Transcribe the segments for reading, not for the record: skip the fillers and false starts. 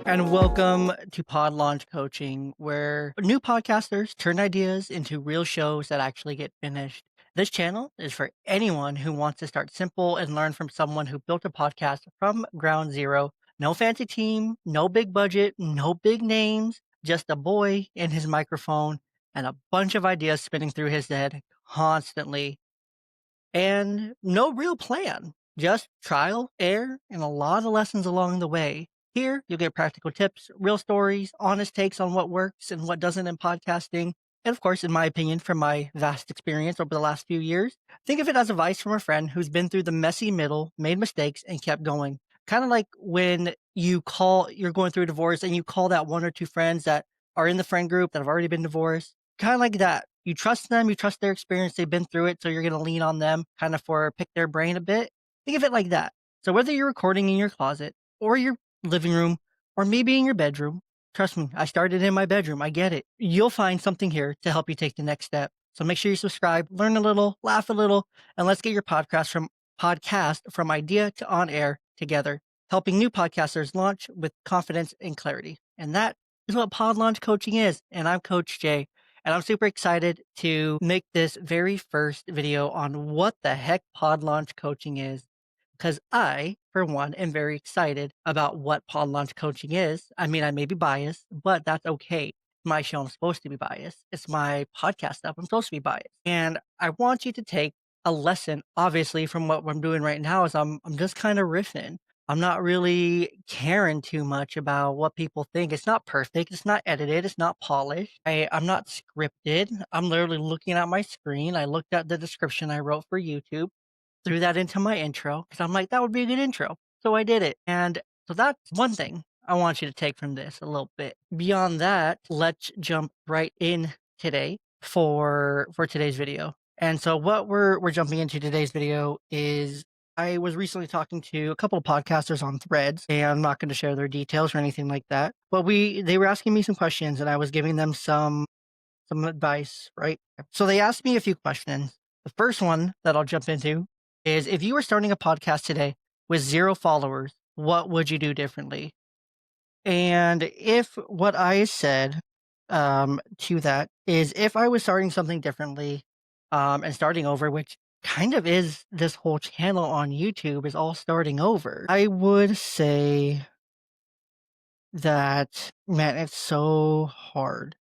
And welcome to Pod Launch Coaching, where new podcasters turn ideas into real shows that actually get finished. This channel is for anyone who wants to start simple and learn from someone who built a podcast from ground zero. No fancy team, no big budget, no big names, just a boy and his microphone and a bunch of ideas spinning through his head constantly and no real plan, just trial, error, and a lot of lessons along the way. Here, you'll get practical tips, real stories, honest takes on what works and what doesn't in podcasting. And of course, in my opinion, from my vast experience over the last few years, think of it as advice from a friend who's been through the messy middle, made mistakes, and kept going. Kind of like when you're going through a divorce and you call that one or two friends that are in the friend group that have already been divorced. Kind of like that. You trust them, you trust their experience, they've been through it, so you're gonna lean on them kind of for pick their brain a bit. Think of it like that. So whether you're recording in your closet or your living room or maybe in your bedroom, trust me, I started in my bedroom. I get it. You'll find something here to help you take the next step. So make sure you subscribe, learn a little, laugh a little, and let's get your podcast from idea to on air together, helping new podcasters launch with confidence and clarity. And that is what Pod Launch Coaching is. And I'm Coach Jay. And I'm super excited to make this very first video on what the heck pod launch coaching is. Because I, for one, am very excited about what pod launch coaching is. I mean, I may be biased, but that's okay. My show, I'm supposed to be biased. It's my podcast stuff. I'm supposed to be biased. And I want you to take a lesson, obviously, from what I'm doing right now is I'm just kind of riffing. I'm not really caring too much about what people think. It's not perfect. It's not edited. It's not polished. I'm not scripted. I'm literally looking at my screen. I looked at the description I wrote for YouTube, threw that into my intro because I'm like, that would be a good intro. So I did it. And so that's one thing I want you to take from this a little bit. Beyond that, let's jump right in today for today's video. And so what we're jumping into today's video is I was recently talking to a couple of podcasters on Threads, and I'm not going to share their details or anything like that. But they were asking me some questions, and I was giving them some advice, right? So they asked me a few questions. The first one that I'll jump into is if you were starting a podcast today with 0 followers, what would you do differently? And if what I said to that is if I was starting something differently and starting over, which kind of is this whole channel on YouTube is all starting over, I would say that, man, it's so hard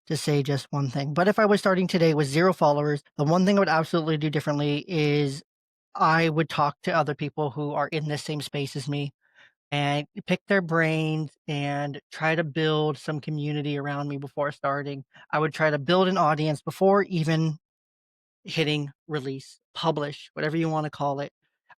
to say just one thing. But if I was starting today with 0 followers, the one thing I would absolutely do differently is I would talk to other people who are in the same space as me and pick their brains and try to build some community around me before starting. I would try to build an audience before even hitting release, publish, whatever you want to call it.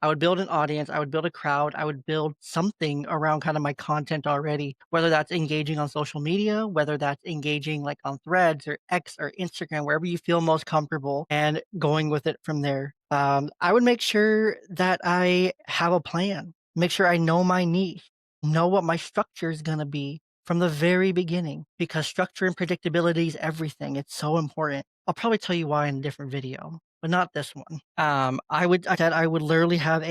I would build an audience, I would build a crowd, I would build something around kind of my content already, whether that's engaging on social media, whether that's engaging like on Threads or X or Instagram, wherever you feel most comfortable and going with it from there. I would make sure that I have a plan, make sure I know my niche, know what my structure is going to be from the very beginning, because structure and predictability is everything. It's so important. I'll probably tell you why in a different video, but not this one. I said I would literally have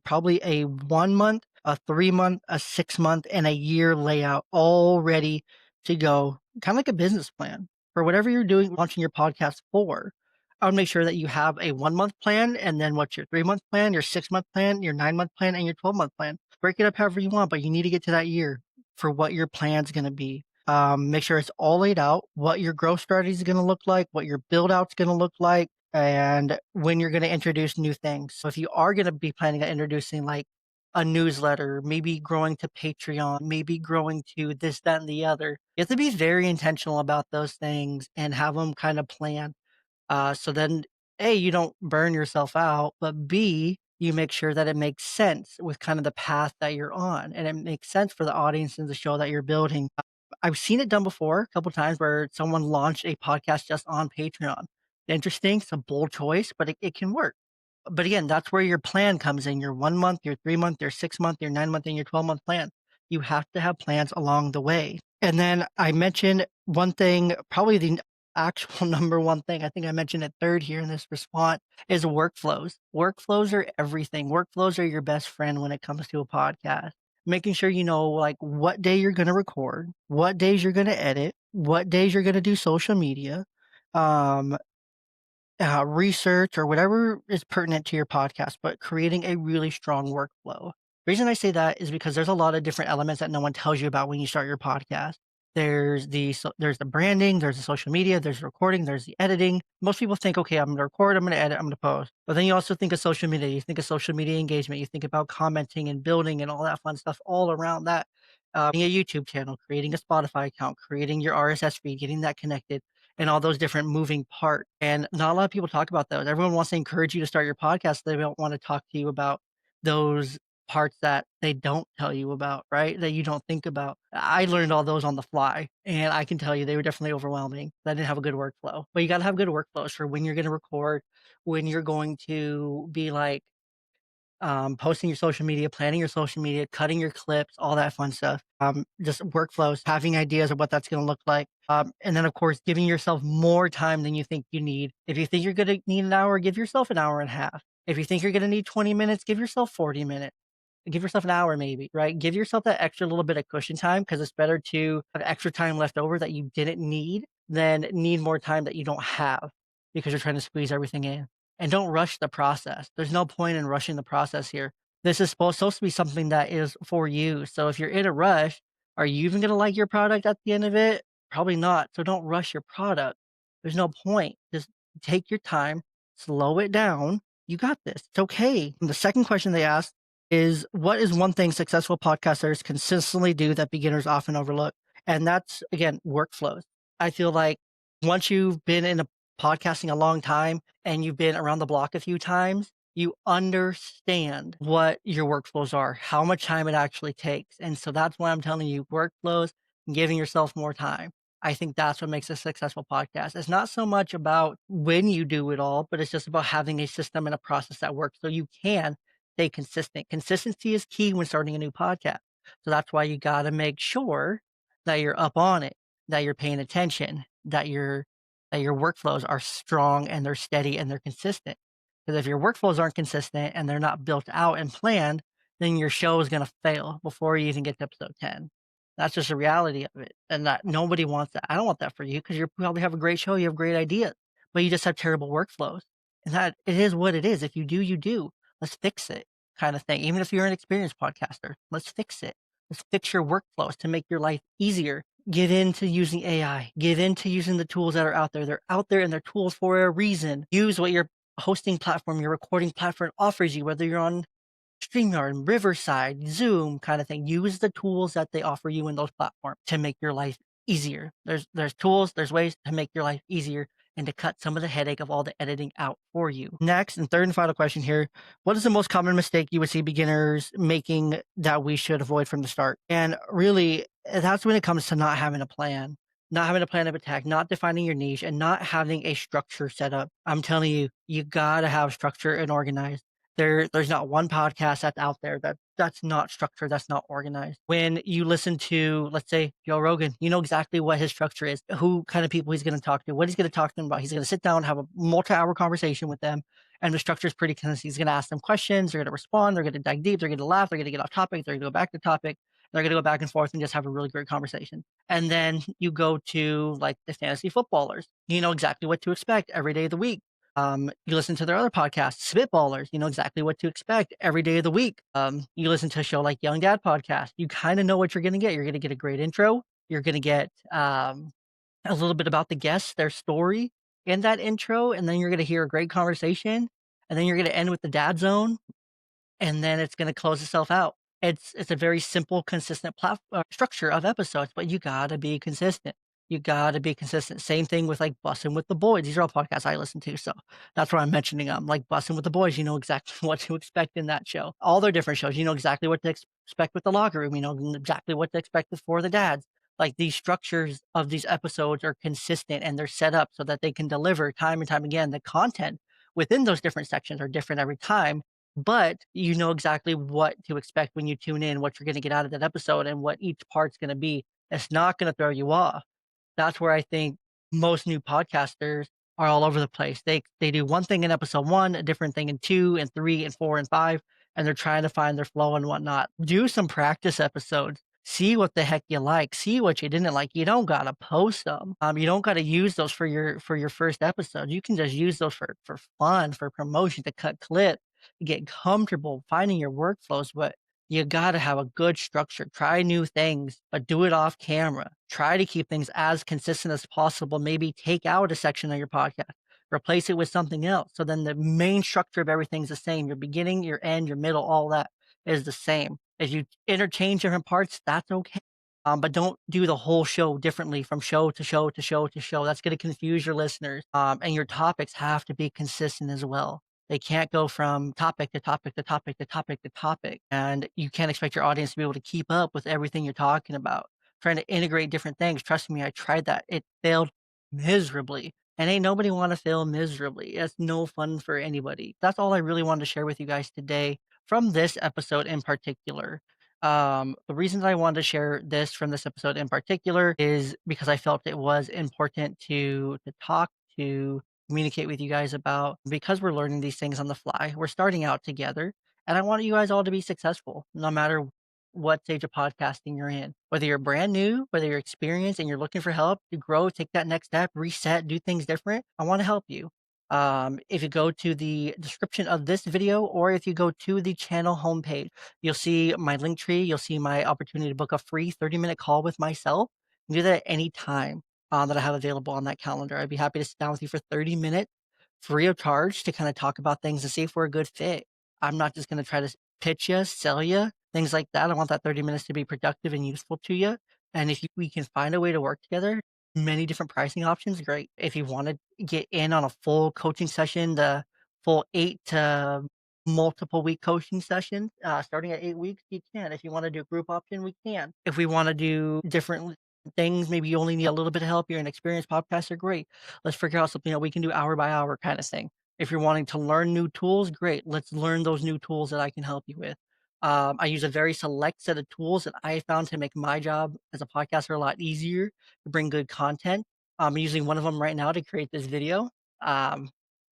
probably a 1 month, a 3 month, a 6 month, and a year layout all ready to go, kind of like a business plan for whatever you're doing, launching your podcast for. I would make sure that you have a 1 month plan, and then what's your 3 month plan, your 6 month plan, your 9 month plan, and your 12 month plan. Break it up however you want, but you need to get to that year for what your plan's going to be. Make sure it's all laid out, what your growth strategy is going to look like, what your build out's going to look like, and when you're going to introduce new things. So if you are going to be planning on introducing like a newsletter, maybe growing to Patreon, maybe growing to this, that, and the other, you have to be very intentional about those things and have them kind of planned. So then, A, you don't burn yourself out, but B, you make sure that it makes sense with kind of the path that you're on and it makes sense for the audience and the show that you're building. I've seen it done before a couple times where someone launched a podcast just on Patreon. Interesting. It's a bold choice, but it can work. But again, that's where your plan comes in, your 1 month, your 3 month, your 6 month, your 9 month, and your 12-month plan. You have to have plans along the way. And then I mentioned one thing, probably the actual number one thing, I think I mentioned it third here in this response, is workflows. Workflows are everything. Workflows are your best friend when it comes to a podcast. making sure you know, like, what day you're gonna record, what days you're gonna edit, what days you're gonna do social media, um, research or whatever is pertinent to your podcast, but creating a really strong workflow. Reason I say that is because there's a lot of different elements that no one tells you about when you start your podcast. There's the branding, there's the social media, there's the recording, there's the editing. Most people think, okay, I'm gonna record, I'm gonna edit, I'm gonna post. But then you also think of social media. You think of social media engagement. You think about commenting and building and all that fun stuff all around that. Creating a YouTube channel, creating a Spotify account, creating your RSS feed, getting that connected and all those different moving parts. And not a lot of people talk about those. Everyone wants to encourage you to start your podcast. They don't want to talk to you about those parts that they don't tell you about, right? That you don't think about. I learned all those on the fly, and I can tell you they were definitely overwhelming. I didn't have a good workflow, but you got to have good workflows for when you're going to record, when you're going to be like posting your social media, planning your social media, cutting your clips, all that fun stuff. Just workflows, having ideas of what that's going to look like. And then, of course, giving yourself more time than you think you need. If you think you're going to need an hour, give yourself an hour and a half. If you think you're going to need 20 minutes, give yourself 40 minutes. Give yourself an hour, maybe, right? Give yourself that extra little bit of cushion time because it's better to have extra time left over that you didn't need than need more time that you don't have because you're trying to squeeze everything in. And don't rush the process. There's no point in rushing the process here. This is supposed to be something that is for you. So if you're in a rush, are you even going to like your product at the end of it? Probably not. So don't rush your product. There's no point. Just take your time, slow it down. You got this. It's okay. And the second question they asked is, what is one thing successful podcasters consistently do that beginners often overlook? And that's, again, workflows. I feel like once you've been in a podcasting a long time and you've been around the block a few times, you understand what your workflows are, how much time it actually takes. And so that's why I'm telling you workflows and giving yourself more time. I think that's what makes a successful podcast. It's not so much about when you do it all, but it's just about having a system and a process that works so you can stay consistent. Consistency is key when starting a new podcast. So that's why you got to make sure that you're up on it, that you're paying attention, that your workflows are strong and they're steady and they're consistent. Because if your workflows aren't consistent and they're not built out and planned, then your show is going to fail before you even get to episode 10. That's just the reality of it. And that nobody wants that. I don't want that for you because you probably have a great show, you have great ideas, but you just have terrible workflows. And that it is what it is. If you do, you do. Let's fix it, kind of thing. Even if you're an experienced podcaster, let's fix it. Let's fix your workflows to make your life easier. Get into using AI. Get into using the tools that are out there. They're out there and they're tools for a reason. Use what your hosting platform, your recording platform offers you, whether you're on StreamYard, Riverside, Zoom kind of thing. Use the tools that they offer you in those platforms to make your life easier. There's tools, there's ways to make your life easier and to cut some of the headache of all the editing out for you. Next, and third and final question here, what is the most common mistake you would see beginners making that we should avoid from the start? And really, that's when it comes to not having a plan. Not having a plan of attack, not defining your niche, and not having a structure set up. I'm telling you, you gotta have structure and organized. There's not one podcast that's out there that's not structured, that's not organized. When you listen to, let's say, Joe Rogan, you know exactly what his structure is, who kind of people he's going to talk to, what he's going to talk to them about. He's going to sit down, have a multi-hour conversation with them, and the structure is pretty consistent. He's going to ask them questions, they're going to respond, they're going to dive deep, they're going to laugh, they're going to get off topic, they're going to go back to topic, they're going to go back and forth and just have a really great conversation. And then you go to like the fantasy footballers, you know exactly what to expect every day of the week. You listen to their other podcasts, Spitballers, you know exactly what to expect every day of the week. You listen to a show like Young Dad Podcast, you kind of know what you're going to get. You're going to get a great intro. You're going to get a little bit about the guests, their story in that intro, and then you're going to hear a great conversation, and then you're going to end with the dad zone, and then it's going to close itself out. It's a very simple, consistent structure of episodes, but you gotta be consistent. You gotta be consistent. Same thing with like Bussin' with the Boys. These are all podcasts I listen to, so that's why I'm mentioning them. Like Bussin' with the Boys, you know exactly what to expect in that show. All their different shows, you know exactly what to expect with the locker room. You know exactly what to expect with For the Dads. Like these structures of these episodes are consistent and they're set up so that they can deliver time and time again. The content within those different sections are different every time, but you know exactly what to expect when you tune in, what you're going to get out of that episode and what each part's going to be. It's not going to throw you off. That's where I think most new podcasters are all over the place. They do one thing in episode 1, a different thing in 2 and 3 and 4 and 5. and they're trying to find their flow and whatnot. Do some practice episodes. See what the heck you like. See what you didn't like. You don't gotta post them. You don't gotta use those for your first episode. You can just use those for fun, for promotion, to cut clips, to get comfortable finding your workflows. But you gotta have a good structure. Try new things, but do it off camera. Try to keep things as consistent as possible. Maybe take out a section of your podcast, replace it with something else. So then the main structure of everything's the same. Your beginning, your end, your middle, all that is the same. If you interchange different parts, that's okay. But don't do the whole show differently from show to show to show to show. That's going to confuse your listeners. And your topics have to be consistent as well. They can't go from topic to topic to topic to topic to topic. And you can't expect your audience to be able to keep up with everything you're talking about. Trying to integrate different things. Trust me, I tried that. It failed miserably. And ain't nobody want to fail miserably. It's no fun for anybody. That's all I really wanted to share with you guys today from this episode in particular. The reason that I wanted to share this from this episode in particular is because I felt it was important to talk to communicate with you guys about, because we're learning these things on the fly. We're starting out together, and I want you guys all to be successful, no matter what stage of podcasting you're in. Whether you're brand new, whether you're experienced and you're looking for help to grow, take that next step, reset, do things different, I want to help you. If you go to the description of this video, or if you go to the channel homepage, you'll see my link tree. You'll see my opportunity to book a free 30-minute call with myself. You can do that at any time that I have available on that calendar. I'd be happy to sit down with you for 30 minutes, free of charge, to kind of talk about things and see if we're a good fit. I'm not just going to try to pitch you, sell you, things like that. I want that 30 minutes to be productive and useful to you. And if we can find a way to work together, many different pricing options, great. If you want to get in on a full coaching session, the full 8 to multiple week coaching session, starting at 8 weeks, you can. If you want to do a group option, we can. If we want to do different things, maybe you only need a little bit of help, you're an experienced podcaster, great. Let's figure out something that we can do hour by hour kind of thing. If you're wanting to learn new tools, great. Let's learn those new tools that I can help you with. I use a very select set of tools that I found to make my job as a podcaster a lot easier to bring good content. I'm using one of them right now to create this video, um,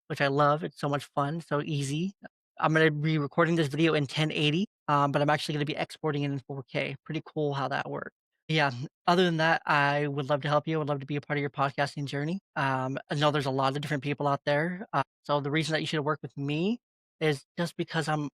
which I love. It's so much fun, so easy. I'm going to be recording this video in 1080, but I'm actually going to be exporting it in 4K. Pretty cool how that works. Yeah. Other than that, I would love to help you. I would love to be a part of your podcasting journey. I know there's a lot of different people out there. So the reason that you should work with me is just because I'm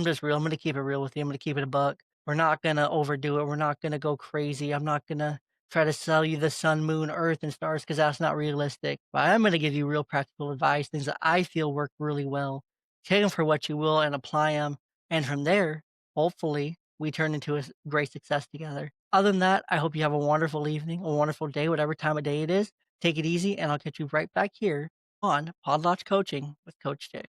just real. I'm going to keep it real with you. I'm going to keep it a buck. We're not going to overdo it. We're not going to go crazy. I'm not going to try to sell you the sun, moon, earth, and stars, because that's not realistic. But I'm going to give you real practical advice, things that I feel work really well. Take them for what you will and apply them. And from there, hopefully, we turn into a great success together. Other than that, I hope you have a wonderful evening, a wonderful day, whatever time of day it is. Take it easy, and I'll catch you right back here on Pod Launch Coaching with Coach Jay.